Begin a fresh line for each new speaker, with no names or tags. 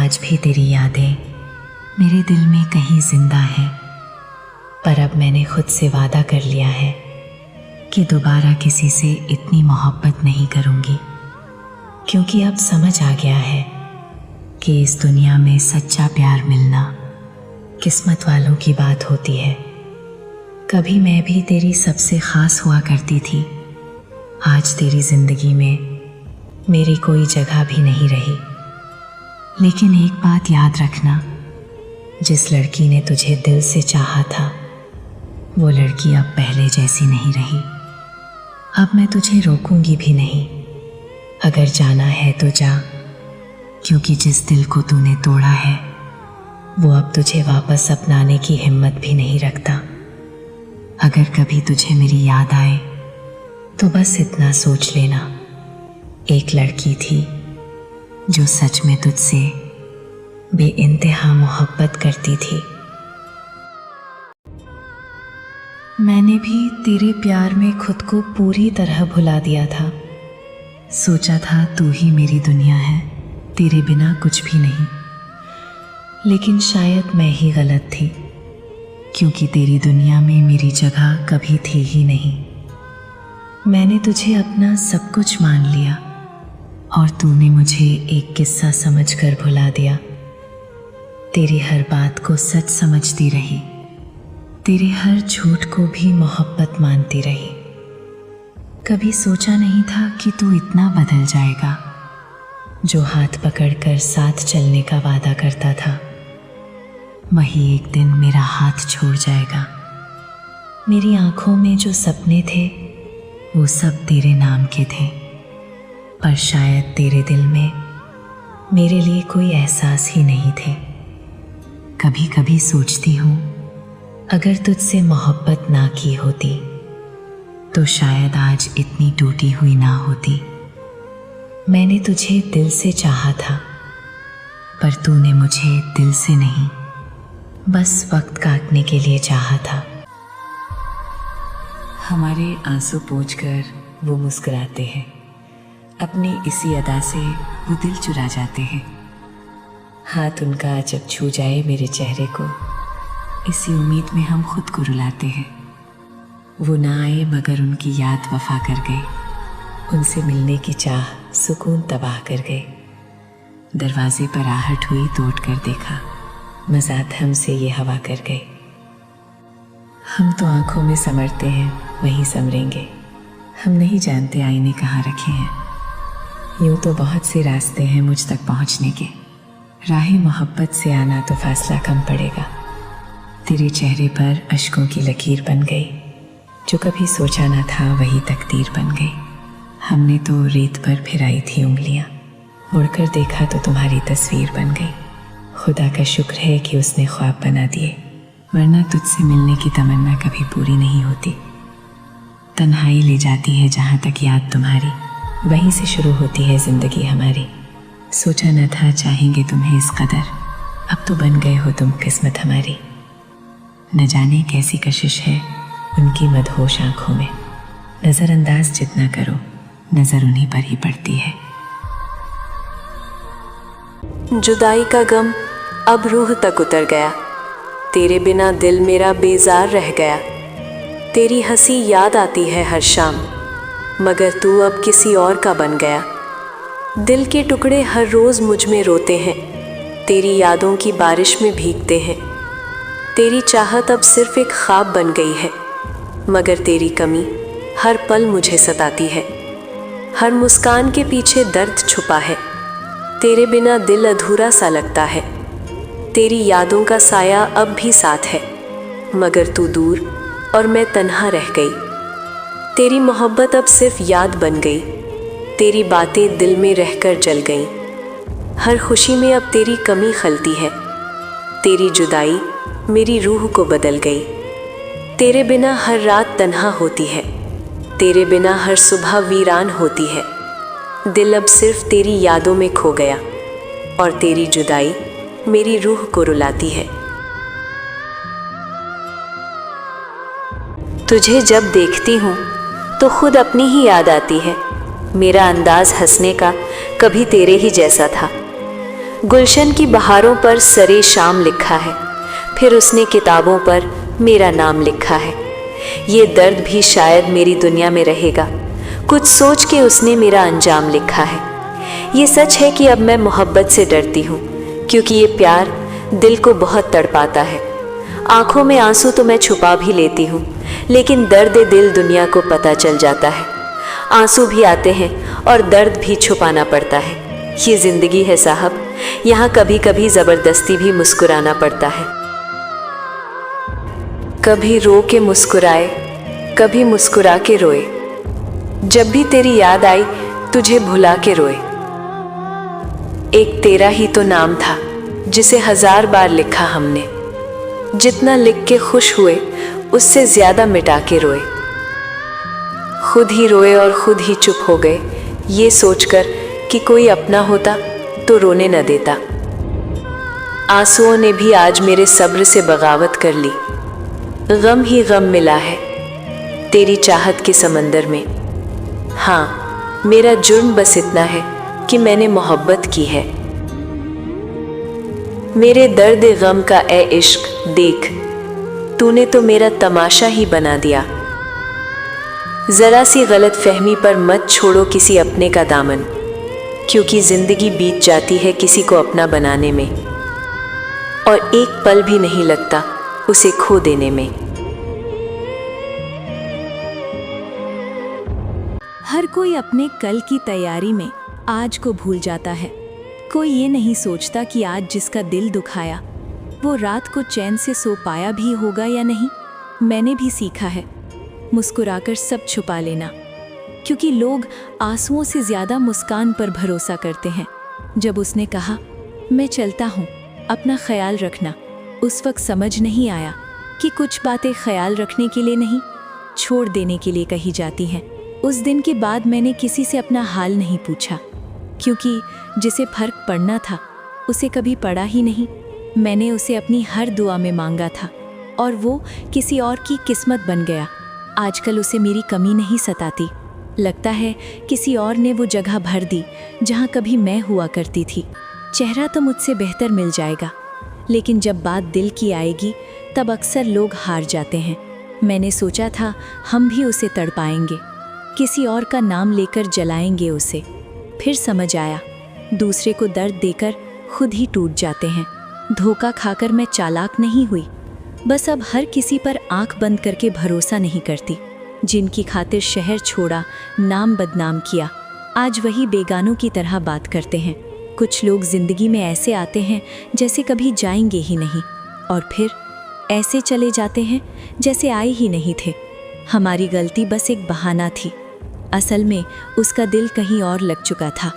आज भी तेरी यादें मेरे दिल में कहीं जिंदा हैं। पर अब मैंने खुद से वादा कर लिया है कि दोबारा किसी से इतनी मोहब्बत नहीं करूँगी, क्योंकि अब समझ आ गया है कि इस दुनिया में सच्चा प्यार मिलना किस्मत वालों की बात होती है। कभी मैं भी तेरी सबसे ख़ास हुआ करती थी, आज तेरी ज़िंदगी में मेरी कोई जगह भी नहीं रही। लेकिन एक बात याद रखना, जिस लड़की ने तुझे दिल से चाहा था वो लड़की अब पहले जैसी नहीं रही। अब मैं तुझे रोकूंगी भी नहीं, अगर जाना है तो जा, क्योंकि जिस दिल को तूने तोड़ा है वो अब तुझे वापस अपनाने की हिम्मत भी नहीं रखता। अगर कभी तुझे मेरी याद आए तो बस इतना सोच लेना, एक लड़की थी जो सच में तुझसे बेइंतहा मोहब्बत करती थी। मैंने भी तेरे प्यार में खुद को पूरी तरह भुला दिया था। सोचा था तू ही मेरी दुनिया है, तेरे बिना कुछ भी नहीं। लेकिन शायद मैं ही गलत थी, क्योंकि तेरी दुनिया में मेरी जगह कभी थी ही नहीं। मैंने तुझे अपना सब कुछ मान लिया और तूने मुझे एक किस्सा समझकर भुला दिया। तेरी हर बात को सच समझती रही, तेरे हर झूठ को भी मोहब्बत मानती रही। कभी सोचा नहीं था कि तू इतना बदल जाएगा। जो हाथ पकड़कर साथ चलने का वादा करता था, वही एक दिन मेरा हाथ छोड़ जाएगा। मेरी आंखों में जो सपने थे वो सब तेरे नाम के थे, पर शायद तेरे दिल में मेरे लिए कोई एहसास ही नहीं थे। कभी कभी सोचती हूँ, अगर तुझसे मोहब्बत ना की होती तो शायद आज इतनी टूटी हुई ना होती। मैंने तुझे दिल से चाहा था, पर तूने मुझे दिल से नहीं, बस वक्त काटने के लिए चाहा था। हमारे आंसू पोंछकर वो मुस्कुराते हैं, अपनी इसी अदा से वो दिल चुरा जाते हैं। हाथ उनका जब छू जाए मेरे चेहरे को, इसी उम्मीद में हम खुद को रुलाते हैं। वो ना आए मगर उनकी याद वफा कर गई, उनसे मिलने की चाह सुकून तबाह कर गई। दरवाजे पर आहट हुई, तोड़ कर देखा, मज़ाद हमसे ये हवा कर गई। हम तो आंखों में समरते हैं, वहीं समरेंगे। हम नहीं जानते आईने कहाँ रखे हैं। यूँ तो बहुत से रास्ते हैं मुझ तक पहुँचने के, राह मोहब्बत से आना तो फासला कम पड़ेगा। तेरे चेहरे पर अश्कों की लकीर बन गई, जो कभी सोचा ना था वही तकदीर बन गई। हमने तो रेत पर फिराई थी उंगलियां, मुड़कर देखा तो तुम्हारी तस्वीर बन गई। खुदा का शुक्र है कि उसने ख्वाब बना दिए, वरना तुझसे मिलने की तमन्ना कभी पूरी नहीं होती। तन्हाई ले जाती है जहाँ तक याद तुम्हारी, वहीं से शुरू होती है ज़िंदगी हमारी। सोचा न था चाहेंगे तुम्हें इस कदर, अब तो बन गए हो तुम किस्मत हमारी। न जाने कैसी कशिश है उनकी मदहोश आँखों में, नज़रअंदाज जितना करो नज़र उन्हीं पर ही पड़ती है।
जुदाई का गम अब रूह तक उतर गया, तेरे बिना दिल मेरा बेजार रह गया। तेरी हंसी याद आती है हर शाम, मगर तू अब किसी और का बन गया। दिल के टुकड़े हर रोज़ मुझ में रोते हैं, तेरी यादों की बारिश में भीगते हैं। तेरी चाहत अब सिर्फ एक ख्वाब बन गई है, मगर तेरी कमी हर पल मुझे सताती है। हर मुस्कान के पीछे दर्द छुपा है, तेरे बिना दिल अधूरा सा लगता है। तेरी यादों का साया अब भी साथ है, मगर तू दूर और मैं तन्हा रह गई। तेरी मोहब्बत अब सिर्फ याद बन गई, तेरी बातें दिल में रहकर जल गईं। हर खुशी में अब तेरी कमी खलती है, तेरी जुदाई मेरी रूह को बदल गई। तेरे बिना हर रात तन्हा होती है, तेरे बिना हर सुबह वीरान होती है। दिल अब सिर्फ तेरी यादों में खो गया, और तेरी जुदाई मेरी रूह को रुलाती है। तुझे जब देखती हूँ तो खुद अपनी ही याद आती है। मेरा अंदाज हंसने का कभी तेरे ही जैसा था। गुलशन की बहारों पर सरे शाम लिखा है, फिर उसने किताबों पर मेरा नाम लिखा है। ये दर्द भी शायद मेरी दुनिया में रहेगा, कुछ सोच के उसने मेरा अंजाम लिखा है। ये सच है कि अब मैं मोहब्बत से डरती हूँ, क्योंकि ये प्यार दिल को बहुत तड़पाता है। आंखों में आंसू तो मैं छुपा भी लेती हूँ, लेकिन दर्द दिल दुनिया को पता चल जाता है। आंसू भी आते हैं और दर्द भी छुपाना पड़ता है। ये जिंदगी है साहब, यहाँ कभी कभी जबरदस्ती भी मुस्कुराना पड़ता है। कभी रो के मुस्कुराए, कभी मुस्कुरा के रोए, जब भी तेरी याद आई तुझे भुला के रोए। एक तेरा ही तो नाम था जिसे 1000 बार लिखा हमने, जितना लिख के खुश हुए उससे ज्यादा मिटा के रोए। खुद ही रोए और खुद ही चुप हो गए, ये सोचकर कि कोई अपना होता तो रोने न देता। आंसुओं ने भी आज मेरे सब्र से बगावत कर ली। गम ही गम मिला है तेरी चाहत के समंदर में। हाँ, मेरा जुर्म बस इतना है कि मैंने मोहब्बत की है। मेरे दर्द गम का ए इश्क देख, तूने तो मेरा तमाशा ही बना दिया। जरा सी गलत फहमी पर मत छोड़ो किसी अपने का दामन, क्योंकि जिंदगी बीत जाती है किसी को अपना बनाने में, और एक पल भी नहीं लगता उसे खो देने में।
हर कोई अपने कल की तैयारी में आज को भूल जाता है। कोई ये नहीं सोचता कि आज जिसका दिल दुखाया वो रात को चैन से सो पाया भी होगा या नहीं। मैंने भी सीखा है मुस्कुराकर सब छुपा लेना, क्योंकि लोग आंसुओं से ज़्यादा मुस्कान पर भरोसा करते हैं। जब उसने कहा मैं चलता हूँ, अपना ख्याल रखना, उस वक्त समझ नहीं आया कि कुछ बातें ख्याल रखने के लिए नहीं, छोड़ देने के लिए कही जाती हैं। उस दिन के बाद मैंने किसी से अपना हाल नहीं पूछा, क्योंकि जिसे फर्क पड़ना था उसे कभी पड़ा ही नहीं। मैंने उसे अपनी हर दुआ में मांगा था और वो किसी और की किस्मत बन गया। आजकल उसे मेरी कमी नहीं सताती, लगता है किसी और ने वो जगह भर दी जहाँ कभी मैं हुआ करती थी। चेहरा तो मुझसे बेहतर मिल जाएगा, लेकिन जब बात दिल की आएगी तब अक्सर लोग हार जाते हैं। मैंने सोचा था हम भी उसे तड़पाएंगे, किसी और का नाम लेकर जलाएंगे उसे। फिर समझ आया दूसरे को दर्द देकर खुद ही टूट जाते हैं। धोखा खाकर मैं चालाक नहीं हुई, बस अब हर किसी पर आंख बंद करके भरोसा नहीं करती। जिनकी खातिर शहर छोड़ा, नाम बदनाम किया, आज वही बेगानों की तरह बात करते हैं। कुछ लोग जिंदगी में ऐसे आते हैं जैसे कभी जाएंगे ही नहीं, और फिर ऐसे चले जाते हैं जैसे आए ही नहीं थे। हमारी गलती बस एक बहाना थी, असल में उसका दिल कहीं और लग चुका था।